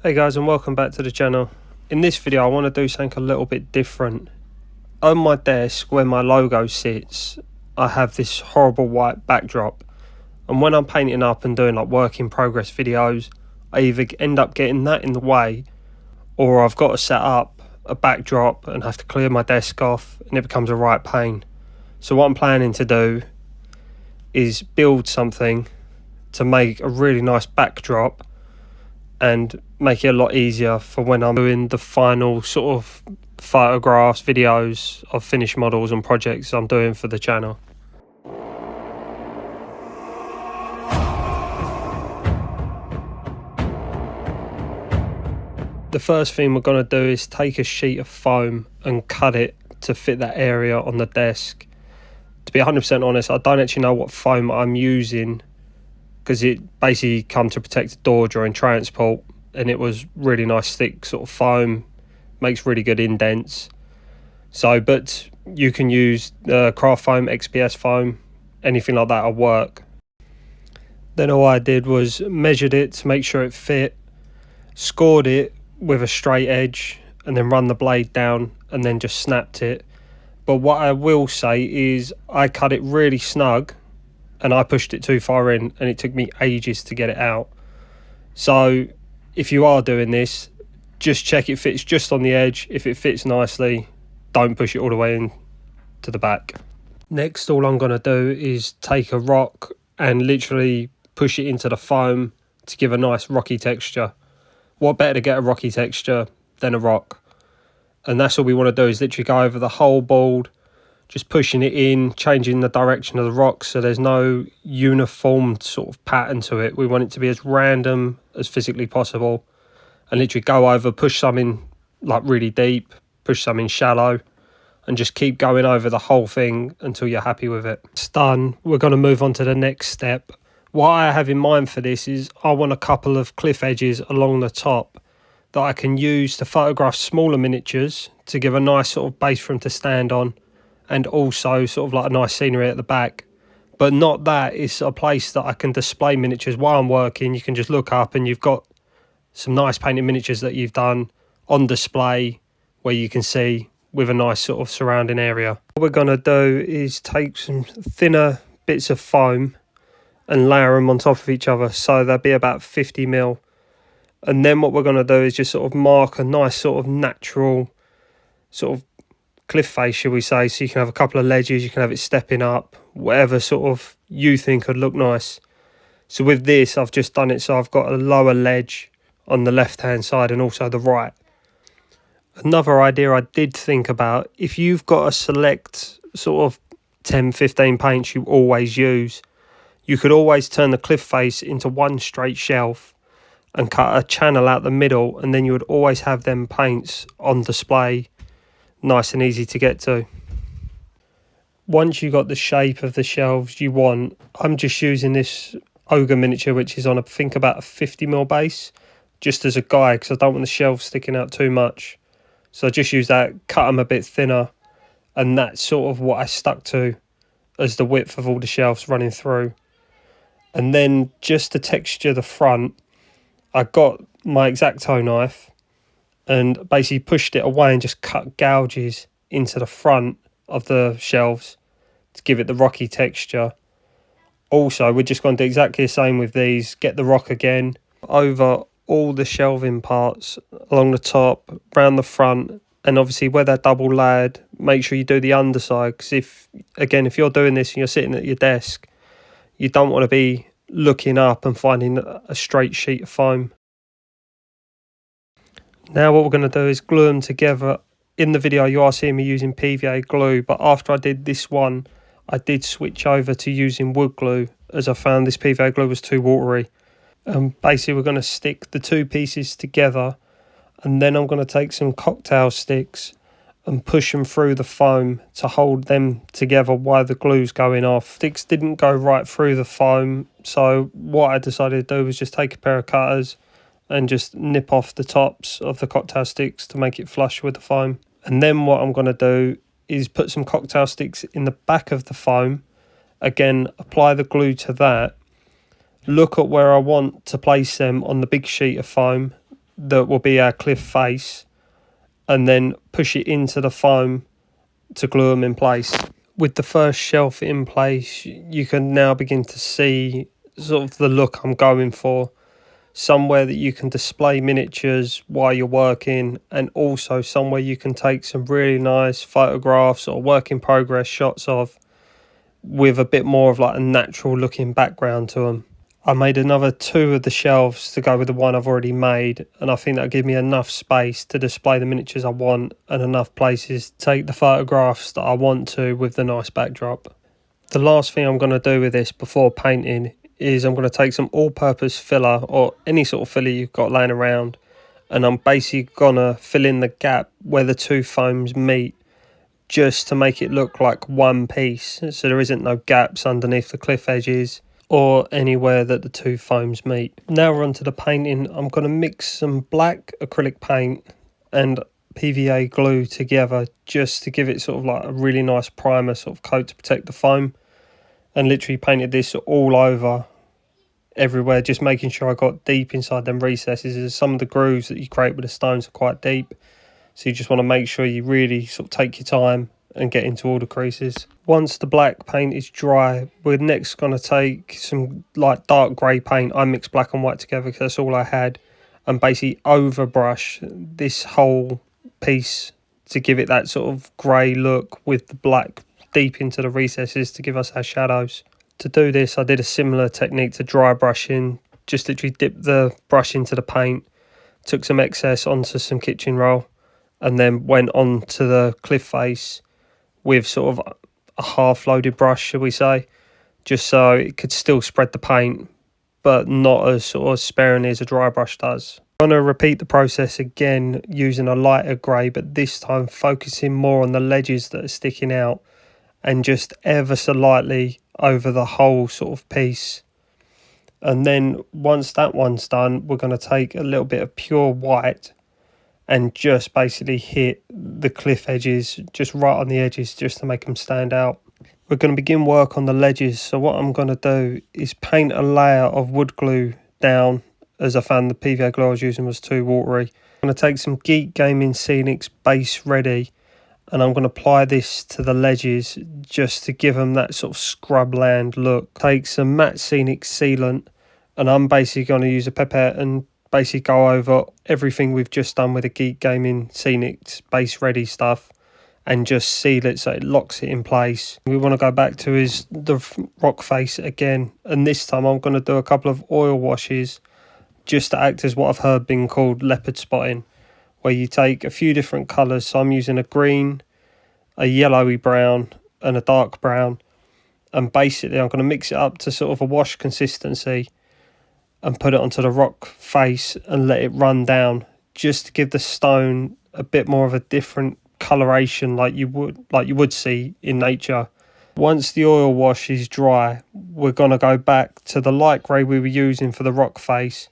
Hey guys, and welcome back to the channel. In this video I want to do something a little bit different. On my desk where my logo sits, I have this horrible white backdrop, and when I'm painting up and doing like work in progress videos, I either end up getting that in the way, or I've got to set up a backdrop and have to clear my desk off, and it becomes a right pain. So what I'm planning to do is build something to make a really nice backdrop and make it a lot easier for when I'm doing the final sort of photographs, videos of finished models and projects I'm doing for the channel. The first thing we're going to do is take a sheet of foam and cut it to fit that area on the desk. To be 100% honest, I don't actually know what foam I'm using, because it basically come to protect the door during transport, and it was really nice thick sort of foam, makes really good indents. So, but you can use craft foam, xpsfoam, anything like that will work. Then all I did was measured it to make sure it fit, scored it with a straight edge, and then run the blade down and then just snapped it. But what I will say is I cut it really snug, and I pushed it too far in, and it took me ages to get it out. So if you are doing this, just check it fits just on the edge. If it fits nicely, don't push it all the way in to the back. Next, all I'm going to do is take a rock and literally push it into the foam to give a nice rocky texture. What better to get a rocky texture than a rock? And that's all we want to do, is literally go over the whole board, just pushing it in, changing the direction of the rocks so there's no uniform sort of pattern to it. We want it to be as random as physically possible, and literally go over, push some in like really deep, push some in shallow, and just keep going over the whole thing until you're happy with it. It's done. We're going to move on to the next step. What I have in mind for this is I want a couple of cliff edges along the top that I can use to photograph smaller miniatures to give a nice sort of base for them to stand on, and also sort of like a nice scenery at the back. But not that, it's a place that I can display miniatures while I'm working. You can just look up and you've got some nice painted miniatures that you've done on display where you can see, with a nice sort of surrounding area. What we're going to do is take some thinner bits of foam and layer them on top of each other, so they'll be about 50mm. And then what we're going to do is just sort of mark a nice sort of natural sort of cliff face, shall we say. So you can have a couple of ledges, you can have it stepping up, whatever sort of you think would look nice. So with this, I've just done it so I've got a lower ledge on the left hand side and also the right. Another idea I did think about, if you've got a select sort of 10-15 paints you always use, you could always turn the cliff face into one straight shelf and cut a channel out the middle, and then you would always have them paints on display, nice and easy to get to. Once you got the shape of the shelves you want, I'm just using this ogre miniature, which is on I think about a 50mm base, just as a guide, because I don't want the shelves sticking out too much. So I just use that, cut them a bit thinner, and that's sort of what I stuck to as the width of all the shelves running through. And then just to texture the front, I got my X-Acto knife and basically pushed it away and just cut gouges into the front of the shelves to give it the rocky texture. Also, we're just going to do exactly the same with these. Get the rock again over all the shelving parts along the top, round the front, and obviously where they're double layered, make sure you do the underside, because if you're doing this and you're sitting at your desk, you don't want to be looking up and finding a straight sheet of foam. Now what we're going to do is glue them together. In the video you are seeing me using PVA glue, but after I did this one, I did switch over to using wood glue, as I found this PVA glue was too watery. Basically we're going to stick the two pieces together, and then I'm going to take some cocktail sticks and push them through the foam to hold them together while the glue's going off. Sticks didn't go right through the foam, so what I decided to do was just take a pair of cutters and just nip off the tops of the cocktail sticks to make it flush with the foam. And then what I'm going to do is put some cocktail sticks in the back of the foam. Again, apply the glue to that. Look at where I want to place them on the big sheet of foam. that will be our cliff face, and then push it into the foam to glue them in place. With the first shelf in place, you can now begin to see sort of the look I'm going for. Somewhere that you can display miniatures while you're working, and also somewhere you can take some really nice photographs or work in progress shots of, with a bit more of like a natural looking background to them. I made another 2 of the shelves to go with the one I've already made, and I think that'll give me enough space to display the miniatures I want and enough places to take the photographs that I want to with the nice backdrop. The last thing I'm going to do with this before painting is I'm going to take some all-purpose filler, or any sort of filler you've got laying around, and I'm basically going to fill in the gap where the 2 foams meet, just to make it look like one piece, so there isn't no gaps underneath the cliff edges or anywhere that the 2 foams meet. Now we're on to the painting. I'm going to mix some black acrylic paint and PVA glue together, just to give it sort of like a really nice primer sort of coat to protect the foam, and literally painted this all over everywhere, just making sure I got deep inside them recesses, as some of the grooves that you create with the stones are quite deep, so you just want to make sure you really sort of take your time and get into all the creases. Once the black paint is dry, we're next going to take some like dark grey paint. I mixed black and white together because that's all I had, and basically overbrush this whole piece to give it that sort of grey look, with the black deep into the recesses to give us our shadows. To do this, I did a similar technique to dry brushing, just literally dipped the brush into the paint, took some excess onto some kitchen roll, and then went on to the cliff face with sort of a half-loaded brush, shall we say, just so it could still spread the paint, but not as sort of sparingly as a dry brush does. I'm going to repeat the process again using a lighter grey, but this time focusing more on the ledges that are sticking out, and just ever so lightly over the whole sort of piece. And then once that one's done, we're going to take a little bit of pure white and just basically hit the cliff edges, just right on the edges, just to make them stand out. We're going to begin work on the ledges, so what I'm going to do is paint a layer of wood glue down, as I found the PVA glue I was using was too watery. I'm going to take some Geek Gaming Scenics Base Ready, and I'm going to apply this to the ledges just to give them that sort of scrubland look. Take some matte Scenic sealant, and I'm basically going to use a pipette and basically go over everything we've just done with the Geek Gaming Scenics Base Ready stuff, and just seal it so it locks it in place. We want to go back to the rock face again, and this time I'm going to do a couple of oil washes just to act as what I've heard being called leopard spotting, where you take a few different colours. So I'm using a green, a yellowy brown and a dark brown, and basically I'm going to mix it up to sort of a wash consistency and put it onto the rock face and let it run down, just to give the stone a bit more of a different coloration like you would see in nature. Once the oil wash is dry, we're going to go back to the light grey we were using for the rock face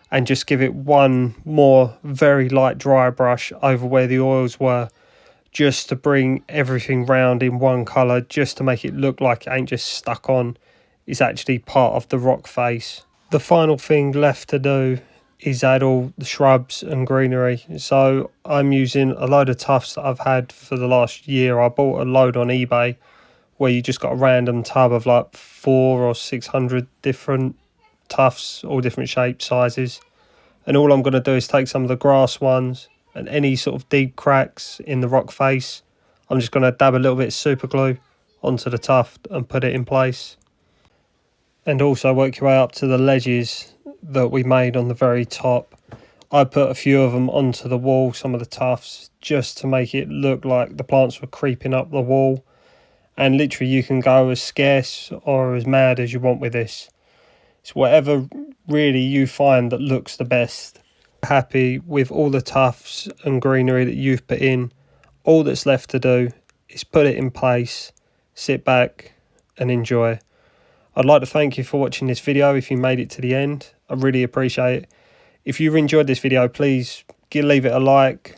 and just give it one more very light dry brush over where the oils were, just to bring everything round in one colour, just to make it look like it ain't just stuck on, it's actually part of the rock face. The final thing left to do is add all the shrubs and greenery. So I'm using a load of tufts that I've had for the last year. I bought a load on eBay where you just got a random tub of like 400 or 600 different tufts, all different shapes, sizes. And all I'm going to do is take some of the grass ones and any sort of deep cracks in the rock face, I'm just going to dab a little bit of super glue onto the tuft and put it in place. And also work your way up to the ledges that we made on the very top. I put a few of them onto the wall, some of the tufts, just to make it look like the plants were creeping up the wall. And literally you can go as scarce or as mad as you want with this. It's whatever really you find that looks the best. Happy with all the tufts and greenery that you've put in. All that's left to do is put it in place, sit back and enjoy. I'd like to thank you for watching this video. If you made it to the end, I really appreciate it. If you've enjoyed this video, please leave it a like.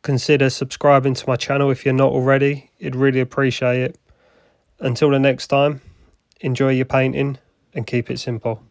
Consider subscribing to my channel if you're not already. I'd really appreciate it. Until the next time, enjoy your painting and keep it simple.